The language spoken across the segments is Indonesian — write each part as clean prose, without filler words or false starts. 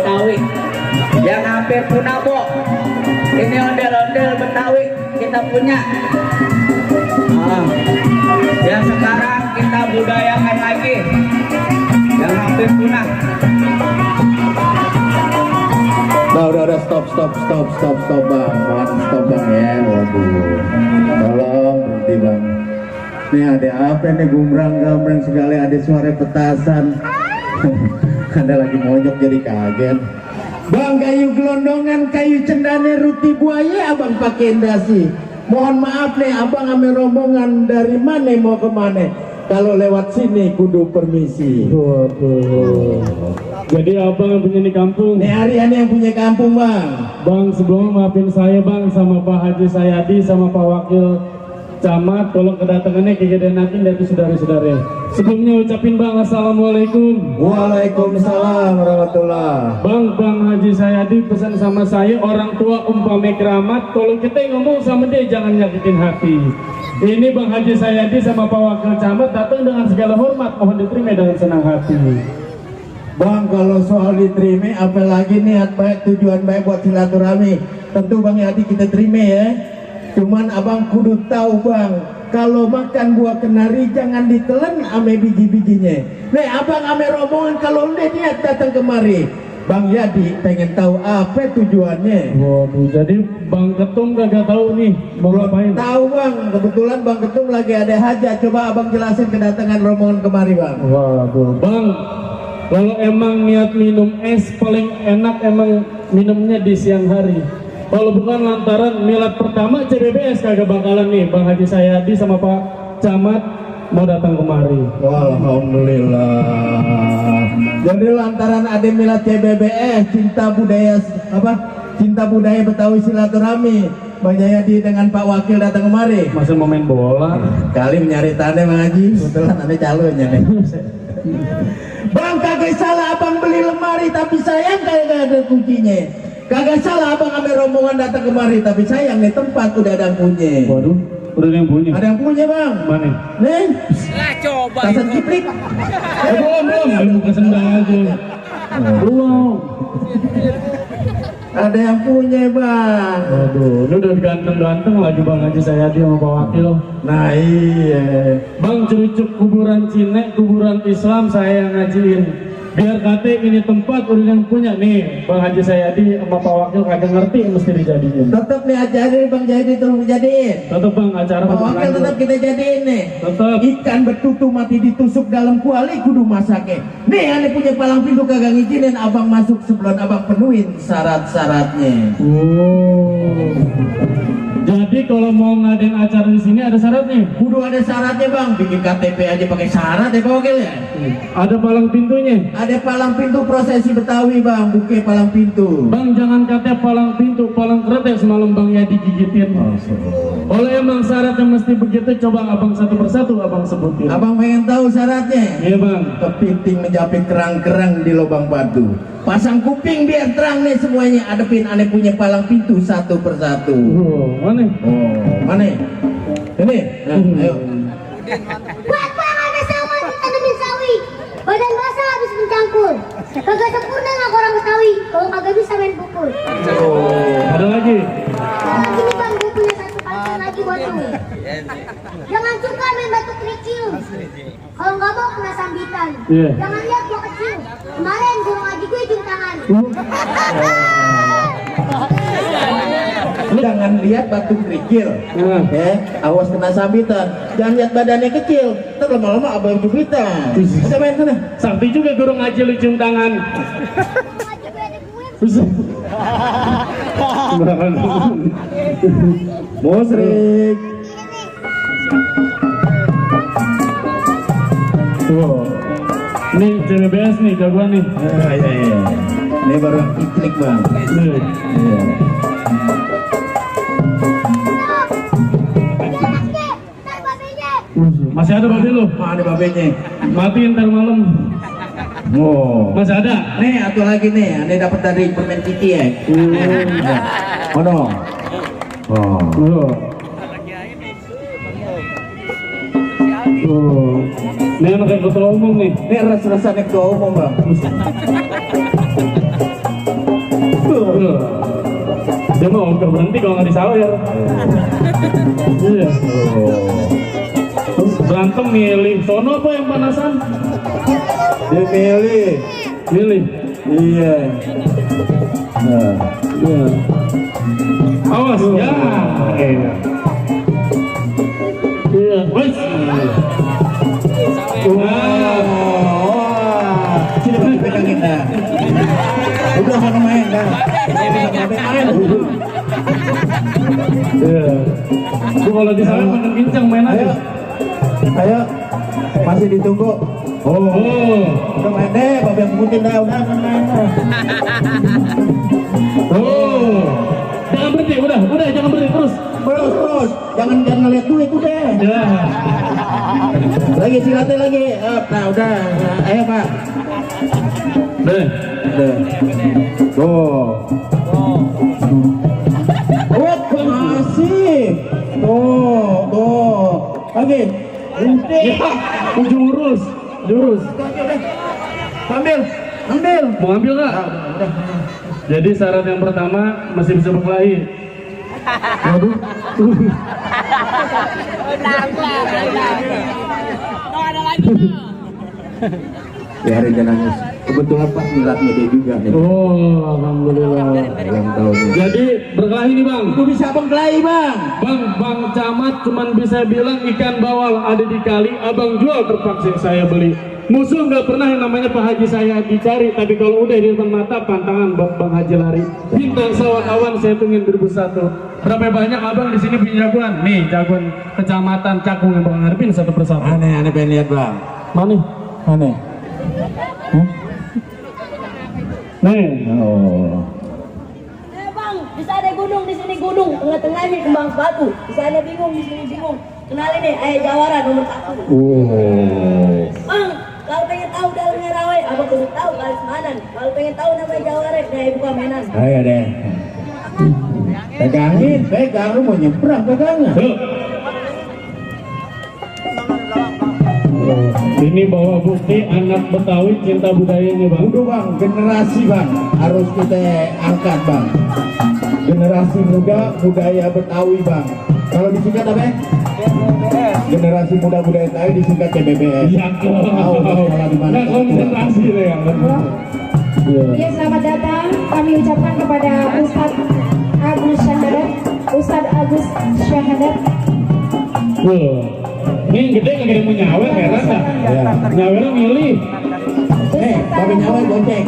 Betawi yang hampir punah, Bu. Ini ondel-ondel Betawi kita punya. Yang sekarang kita budayakan lagi yang hampir punah. Udah stop bang, mohon stop bang ya. Waduh, tolong berhenti bang. Ini ada apa nih, gumbrang sekali, ada suara petasan. Ada lagi monyok jadi kaget. Bang, kayu gelondongan, kayu cendane, ruti buaya abang pakai indasi. Mohon maaf nih, abang ambil rombongan dari mana mau ke mana? Kalau lewat sini kudu permisi. Waduh. Jadi abang yang punya di kampung. Nih Aryan yang punya kampung bang. Bang, sebelum maafin saya bang sama Pak Haji Sayadi sama Pak Wakil Camat, tolong kedatangannya kegedenakin dari saudara-saudara. Sebelumnya ucapin bang assalamualaikum. Waalaikumsalam warahmatullah. Bang Haji Sayadi pesan sama saya, orang tua umpama keramat, kalau kita ngomong sama dia jangan nyakitin hati. Ini Bang Haji Sayadi sama Pak Wakil Camat datang dengan segala hormat, mohon diterima dengan senang hati. Bang, kalau soal diterima, apalagi niat baik, tujuan baik buat silaturahmi, tentu Bang Yadi kita terima ya. Cuman abang kudu tahu bang, kalau makan buah kenari jangan ditelan ame biji-bijinya. Nih abang ame rombongan kalau udah niat datang kemari, Bang Yadi pengen tahu apa tujuannya. Waduh, jadi Bang Ketum kagak tahu nih mau ngapain? Tahu bang, kebetulan Bang Ketum lagi ada hajat. Coba abang jelasin kedatangan rombongan kemari bang. Waduh, Bang, kalau emang niat minum es paling enak emang minumnya di siang hari. Kalau bukan lantaran milad pertama CBBS kagak bakalan nih Bang Haji Sayadi sama Pak Camat mau datang kemari. Alhamdulillah. Jadi lantaran ada milad CBBS, cinta budaya Betawi silaturahmi, Bang Jayadi dengan Pak Wakil datang kemari. Masa mau main bola? Kali menyari tanda Bang Haji, kebetulan ada calonnya nih. Bang, kagak salah abang beli lemari, tapi sayang kagak ada kuncinya. Kagak salah abang ambil rombongan datang kemari, tapi sayang nih tempat udah ada yang punya. Waduh, udah ada yang punya? Ada yang punya bang. Mana? Nih, Coba Tasan Kiplik. Belum, buka sendal aja. Belum. Ada yang punya bang. Waduh, ini udah ganteng-ganteng lagi Bang Haji Sayadi sama Pak Wakil. Nah iya. Bang, cerucuk kuburan Cina, kuburan Islam saya yang ngajiin. Biar kate ini tempat udah yang punya nih Bang Haji Sayadi sama Pak Wakil kagak ngerti mesti dijadiin. Tetap nih ajarin Bang Jayadi tolong dijadiin. Tetap Bang, acara Pak Wakil tetap kita jadiin nih. Tetap. Ikan betutu mati ditusuk dalam kuali kudu masaknya. Nih ane punya palang pintu kagak ngizinin abang masuk sebelum abang penuhin syarat-syaratnya. Oh. Jadi kalau mau ngadain acara di sini ada syaratnya? Kudu ada syaratnya bang. Bikin KTP aja pakai syarat ya Pak Wakil ya. Ada palang pintunya? Ada palang pintu prosesi Betawi bang, buke palang pintu. Bang, jangan kata palang pintu, palang kretek semalam Bang ya digigitin. Kalau emang syaratnya mesti begitu, coba abang satu persatu abang sebutin. Abang pengen tahu syaratnya? Iya bang. Kepiting menjapit kerang-kerang di lubang batu. Pasang kuping biar terang nih semuanya. Adepin aneh punya palang pintu satu persatu. Oh, mana? Oh, mana? Ini. Nah, ayo. Buat pangan sama tanamin sawi. Badan basah habis mencangkul. Kagak sempurna nggak orang Betawi. Kalau kagak bisa main pukul. Ada lagi? Lagi nih bang, gue punya satu pantun lagi buat lu. Jangan suka main batu kerikil. Kalau nggak mau kena sambitan. Iya. Jangan lihat gua kecil. Kemarin guru ngaji gue cium tangan. Jangan lihat batu kerikil. Awas kena sambitan. Jangan lihat badannya kecil. Ntar lama-lama abang jubitan. Udah main sana. Sakti juga guru ngaji lu cium tangan. Ngaji gue ada gue. Musrik. Wow. Ini CBBS nih jagoan nih. Iya. Ini baru klik bang. Nih. Iya. Masih ada babi lu? Mana babenya? Matiin ntar malam. Oh. Masih ada? Nih, satu lagi nih. Anda dapat dari permen Citi ya. Mana? Oh. Oh. Ini anak yang ketua umum nih. Ini res-resan ketua umum bang. hampir berhenti kalau nggak disawer. Iya. Berantem milih. Sono apa yang panasan? Dia milih. Milih. Iya. Nah. Iya. Awas ya. Iya. Iya. Wes. Pegangin dah. Udah mana main dah. Main. Iya. Gua kalau di sana makin kencang main aja. Ayo. Masih ditunggu. Oh. Udah main deh, babi yang putih dah, udah main dah. Oh. Jangan berhenti, udah jangan berhenti terus. Terus, jangan ngeliat duit udah. Ya. Lagi silatnya lagi. Nah, udah. Ayo, Pak. Deh. Tuh. Oh, masih. Tuh. Lagi. Ya, jurus. Ambil. Mau ambil nggak? Jadi syarat yang pertama masih bisa berkelahi. Waduh. Biarin dia nangis. Kebetulan Pak nilatnya dia juga nih. Oh, alhamdulillah. Yang tahu nih. Jadi berkelahi nih bang. Aku bisa berkelahi bang. Bang Camat cuman bisa bilang ikan bawal ada di kali, abang jual terpaksa saya beli. Musuh nggak pernah yang namanya Pak Haji saya dicari, tapi kalau udah di depan mata pantangan Bang Haji lari. Bintang sawah awan saya tungguin 2001. Berapa banyak abang di sini punya jagoan? Nih jagoan kecamatan Cakung yang Bang ngarepin satu persatu. Aneh pengen lihat bang. Mana? Aneh. Nih. Oh. Bang, di sana gunung, di sini gunung, tengah-tengahnya kembang batu. Di sana bingung, di sini bingung. Kenalin nih, ayah Jawara nomor 1. Oh. Bang, kalau pengen tahu dalamnya rawe, abang kudu tahu kalis manan. Kalau pengen tahu namanya Jawara, nah buka mainan. Ayo deh. Pegang lu mau nyebrang pegangnya. Ini bawa bukti anak Betawi cinta budayanya bang. Udah bang, generasi bang harus kita angkat bang. Generasi muda budaya Betawi bang. Kalau disingkat apa? Generasi muda budaya Betawi disingkat CBBS. Ya Tahu kalau di mana? konsentrasi deh ya. Ya, selamat datang. Kami ucapkan kepada Ustadz Agus Syahadat. Ini yang gede nggak mau nyawer heran dah. Nyawernya milih. Tapi nyawa gocek.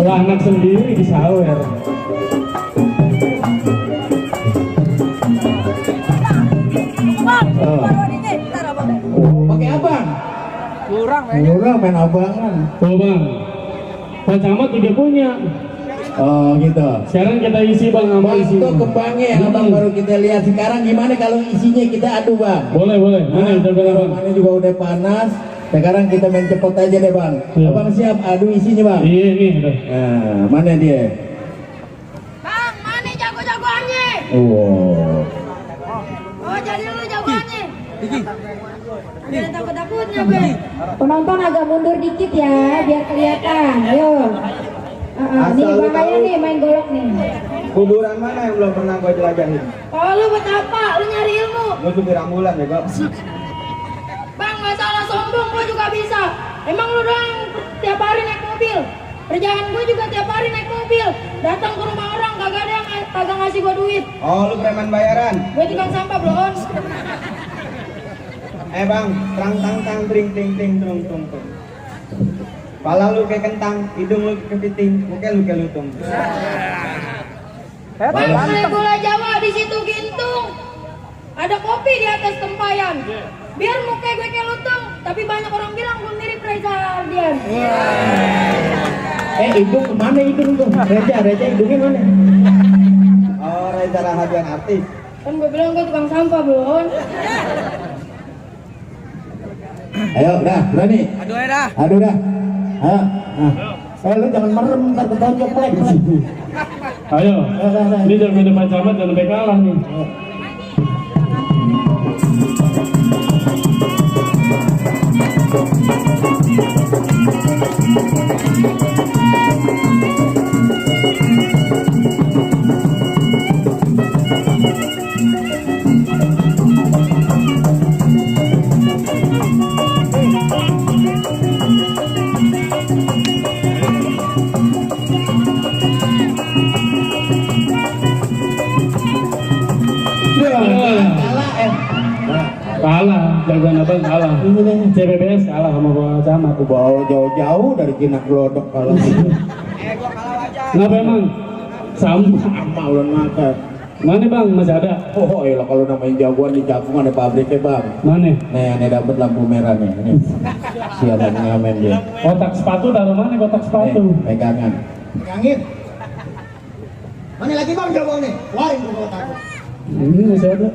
Lah anak sendiri disawer. Pakai abang. Kurang main abangan. Tuh bang, Pak Camat juga punya. Oh gitu. Sekarang kita isi bang, sama isi. Itu kembangnya abang baru kita lihat. Sekarang gimana kalau isinya kita adu bang? Boleh. Mana udah bang? Mana juga udah panas. Sekarang kita main cepet aja deh bang. Iya. Abang siap adu isinya bang? Iya nih udah. Nah, mana dia? Bang, mana jago-jagoannya? Oh. Oh, jadi lu jagoannya. Jangan takut-takutnya, Be. Penonton agak mundur dikit ya, biar kelihatan. Ayo. Nih bahaya nih main golok nih. Kuburan mana yang belum pernah gue jelajahin? Kalau lu buat apa? Lu nyari ilmu. Gue supir ambulan ya, Bang. Bang, masalah sombong gua juga bisa. Emang lu doang tiap hari naik mobil? Kerjaan gua juga tiap hari naik mobil. Datang ke rumah orang kagak ada yang kagak ngasih gua duit. Oh, lu preman bayaran. Gua tukang sampah, Blon. Bang, tang tring ting tung tung. Pala lu kayak kentang, hidung lu kayak kepiting, muka lu kayak lutung. Bang, main bola Jawa di situ gintung. Ada kopi di atas tempayan. Biar muka gue kayak lutung, tapi banyak orang bilang gue mirip Reza Ardian. Hidung kemana hidung tuh? Reza hidungnya mana? Oh, Reza Rahadian artis. Kan gue bilang gue tukang sampah, Blon. Ayo, udah, berani. Aduh dah. Lu jangan merem, ntar ketonjok lagi. Ayo, ini jangan minum Pak Camat, jangan sampai kalah nih. bang kalah. CBBS kalah sama Bang Camat. Aku bawa jauh-jauh dari Jinak Glodok kalau gitu. Gua kalah aja. Kenapa emang? Sama. Sama ulan mata. Mana bang? Masih ada? Oh iya kalau namanya jagoan di Cakung ada pabriknya bang. Mana? Nih dapat lampu merah nih. Ini sialan ngamen dia. Kotak sepatu dari mana kotak sepatu? Pegangan. Pegangin. Mana lagi bang jagoan nih? Keluarin gua kalau takut. Ini masih ada.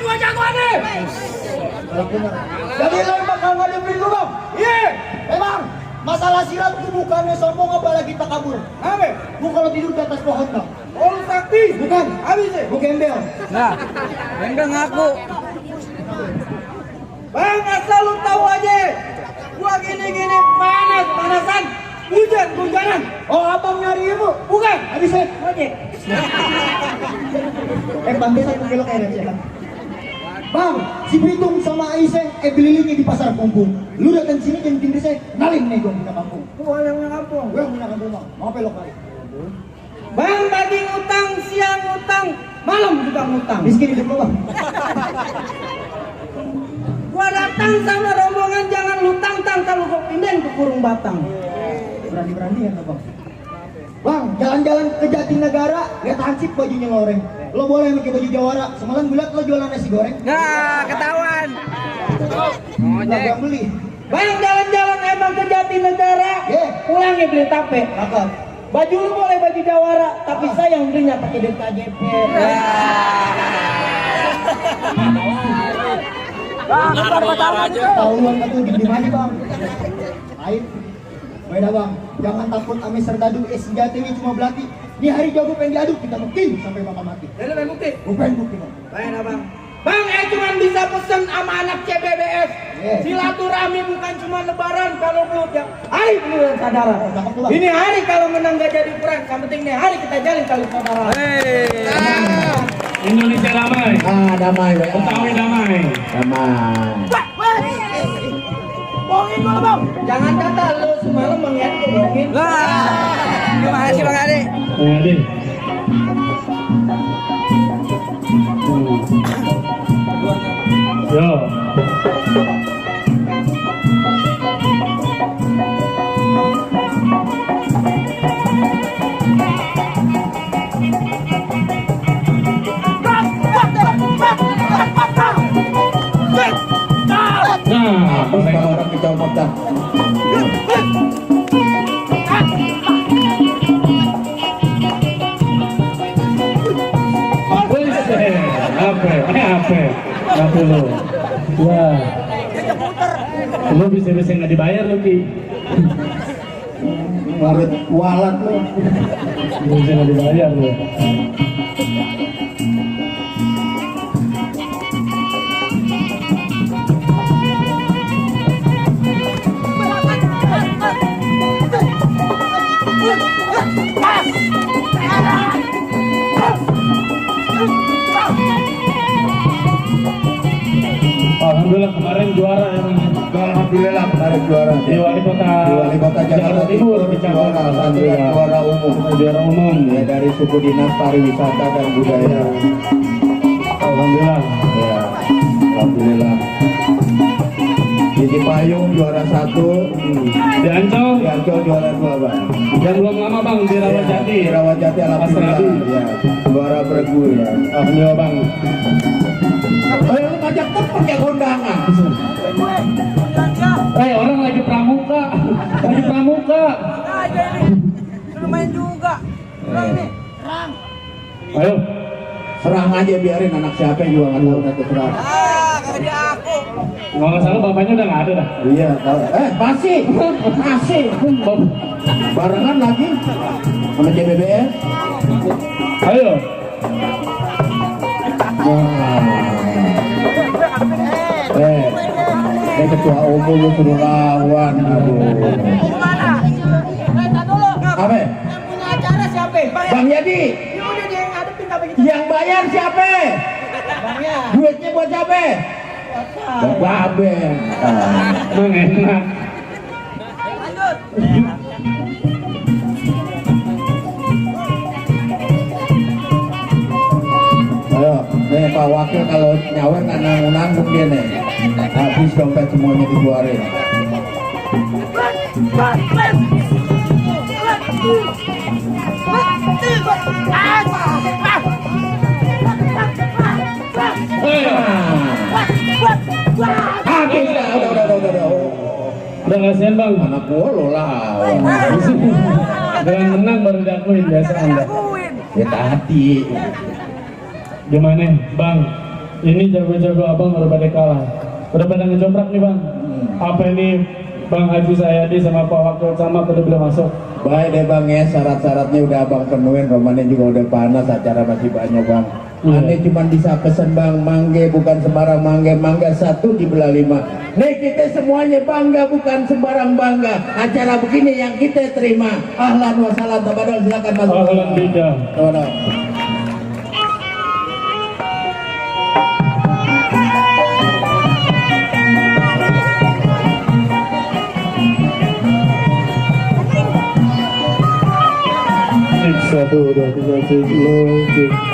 Gua jagoan nih. Jadi lo bakal ngadepin gua bang? Iya. Bang, masalah silat itu bukannya sombong apalagi takabur. Apa? Gua kalau tidur di atas pohon bang. Oh lu sakti? Bukan. Habis ya? Gua gembel. Nah, gembel ngaku. Bang, asal lu tahu aja. Gua gini-gini panasan. Hujanan. Oh, abang nyari ibu? Bukan. Habis ya? Ojek. Pantesan lu belok kayak jalan. Bang, si Pitung sama Aisy belilingnya di pasar Kumpung. Lu datang sini jam tinggi saya, kenalin nih gua punya kampung. Gua yang punya kampung. Gua yang punya kampung bang. Mau pelok kali. Bang, pagi ngutang, siang ngutang, malam juga ngutang. Miskin hidup lu bang. Gua datang sama rombongan jangan lu tang-tang kalau gua pindahin ke kurung batang. Berani-berani ya bang. Bang, jalan-jalan ke Jatinegara, lihat hansip bajunya loreng. Lo boleh pakai baju jawara. Semalam gue liat lo jualan nasi goreng. Nah, ketahuan. Nggak yang beli. Bang, jalan-jalan emang ke Jatinegara. Pulangnya beli tape. Apa? Baju lu boleh baju jawara, tapi saya yang belinya pakai DKJP. Bang, tahuan itu di mana bang? Aib. Beda bang, jangan takut ame serdadu senjata ini cuma belati. Ini hari jago pengen diaduk, kita buktiin sampai bakal mati. Jadi pengen bukti? Gue pengen bukti bang. Lain abang. Bang, cuma bisa pesen sama anak CBBS. Silaturahmi bukan cuma lebaran kalau belum ya. Hari penuh saudara. Ini hari kalau menang gak jadi kurang. Yang penting nih hari kita jalin kali saudara. Indonesia damai. Damai. Betawi damai. Damai. Bohongin gua bang. Jangan kata lu semalam bang ya bohongin. Terima kasih bang Ade. Bang Ade. Yo. Nah, Kalau orang kecamatan. Apa lo? Wah. Lo bisa nggak dibayar lo Ki? Walet walat lo. Bisa nggak dibayar lo. Alhamdulillah kemarin juara yang Alhamdulillah kemarin juara di wali kota Jakarta Timur dicapai alhamdulillah juara umum ya dari suku dinas pariwisata dan budaya. Alhamdulillah. Ya, alhamdulillah. Di Cipayung juara 1, Di Ancol juara 2 bang. yang belum lama bang di Rawajati. Di Rawajati alhamdulillah. Ya, juara bergu ya. Alhamdulillah bang. Lu ngajak temen ya kondangan. Orang lagi pramuka. Main juga. Ayo. Serang aja biarin anak siapa juga nggak tahu nanti serang. Kagak di aku. Nggak salah bapaknya udah nggak ada dah. Iya, masih. Barengan lagi sama CBBS. Ayo. Ketua umum lu suruh lawan, aduh. Mana? Tak dulu. Apa? Yang punya acara siapa? Bang Yadi. Ya udah dia yang ngadepin apa gitu. Yang bayar siapa? Bangnya. Duitnya buat siapa? Buat Babe. Bang enak. Lanjut. Ayo, nih Pak Wakil. wakil kalau nyawer nggak nanggung dia nih. Habis dompet semuanya dikeluarin. Habis dah, udah. Udah kasihan bang. Anak gua lo lah. Dengan menang baru diakuin biasa anda. Ya tadi. Gimana bang? Ini jago-jago abang udah pada kalah. Udah pada ngejoprak nih bang. Apa ini Bang Haji Sayadi sama Pak Wakil Camat udah belum masuk? Baik deh bang ya, syarat-syaratnya udah abang penuhin, romannya juga udah panas, acara masih banyak bang. Iya. Aneh cuma bisa pesen bang, mangge bukan sembarang mangga 1 dibelah 5. Nih kita semuanya bangga bukan sembarang bangga. Acara begini yang kita terima. Ahlan wa salam, tabadol silakan masuk. Ahlan bida. Tabadol. Satu, dua, tiga, 4, 5, 6, 7.